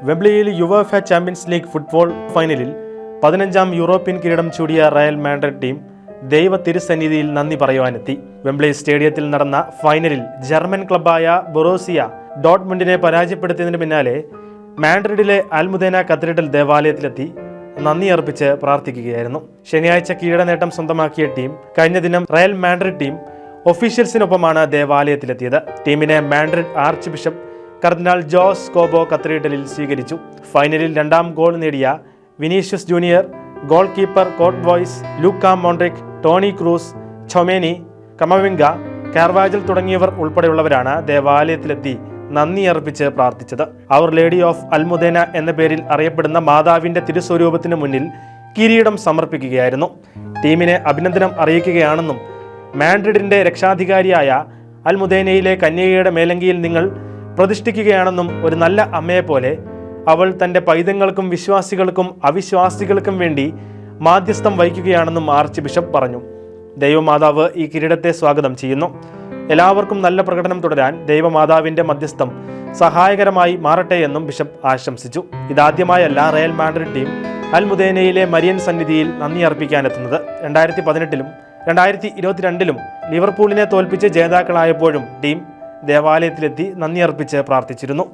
വെംബ്ലിയിൽ UEFA champions league football ഫൈനലിൽ 15ാം European കിരീടം ചൂടിയ Real Madrid team ദൈവ തിരുസന്നിധിയിൽ നന്ദി പറയുവാനെത്തി. വെംബ്ലി സ്റ്റേഡിയത്തിൽ നടന്ന ഫൈനലിൽ ജർമ്മൻ ക്ലബ്ബായ ബൊറൂസിയ ഡോട്ട്മുണ്ടിനെ പരാജയപ്പെടുത്തിയതിന് പിന്നാലെ മാഡ്രിഡിലെ അൽമുദേന കത്തീഡ്രൽ ദേവാലയത്തിലെത്തി നന്ദി അർപ്പിച്ച് പ്രാർത്ഥിക്കുകയായിരുന്നു. ശനിയാഴ്ച കിരീട നേട്ടം സ്വന്തമാക്കിയ ടീം കഴിഞ്ഞ ദിനം റയൽ മാഡ്രിഡ് ടീം ഒഫീഷ്യൽസിനൊപ്പമാണ് ദേവാലയത്തിലെത്തിയത്. ടീമിനെ മാഡ്രിഡ് ആർച്ച് ബിഷപ്പ് കർദിനാൾ ജോസ് കോബോ കത്തീഡ്രലിൽ സ്വീകരിച്ചു. ഫൈനലിൽ 2ാം ഗോൾ നേടിയ വിനീഷ്യസ് ജൂനിയർ, ഗോൾ കീപ്പർ കോട്ട് ബോയ്സ്, Luka Modric, Toni Kroos, Tchouameni, Camavinga, Carvajal തുടങ്ങിയവർ ഉൾപ്പെടെയുള്ളവരാണ് ദേവാലയത്തിലെത്തി നന്ദി അർപ്പിച്ച് പ്രാർത്ഥിച്ചത്. അവർ ലേഡി ഓഫ് അൽമുദേന എന്ന പേരിൽ അറിയപ്പെടുന്ന മാതാവിന്റെ തിരുസ്വരൂപത്തിന് മുന്നിൽ കിരീടം സമർപ്പിക്കുകയായിരുന്നു. ടീമിനെ അഭിനന്ദനം അറിയിക്കുകയാണെന്നും മാഡ്രിഡിന്റെ രക്ഷാധികാരിയായ അൽമുദേനയിലെ കന്യകയുടെ മേലങ്കിയിൽ നിങ്ങൾ പ്രതിഷ്ഠിക്കുകയാണെന്നും ഒരു നല്ല അമ്മയെപ്പോലെ അവൾ തൻ്റെ പൈതങ്ങൾക്കും വിശ്വാസികൾക്കും അവിശ്വാസികൾക്കും വേണ്ടി മാധ്യസ്ഥം വഹിക്കുകയാണെന്നും ആർച്ച് ബിഷപ്പ് പറഞ്ഞു. ദൈവമാതാവ് ഈ കിരീടത്തെ സ്വാഗതം ചെയ്യുന്നു. എല്ലാവർക്കും നല്ല പ്രകടനം തുടരാൻ ദൈവമാതാവിൻ്റെ മധ്യസ്ഥം സഹായകരമായി മാറട്ടെ എന്നും ബിഷപ്പ് ആശംസിച്ചു. ഇതാദ്യമായല്ല റയൽ മാഡ്രിഡ് ടീം അൽമുദേനയിലെ മരിയൻ സന്നിധിയിൽ നന്ദി അർപ്പിക്കാനെത്തുന്നത്. 2018-ലും 2022-ലും ലിവർപൂളിനെ തോൽപ്പിച്ച് ജേതാക്കളായപ്പോഴും ടീം ദേവാലയത്തിലെത്തി നന്ദി അർപ്പിച്ച് പ്രാർത്ഥിച്ചിരുന്നു.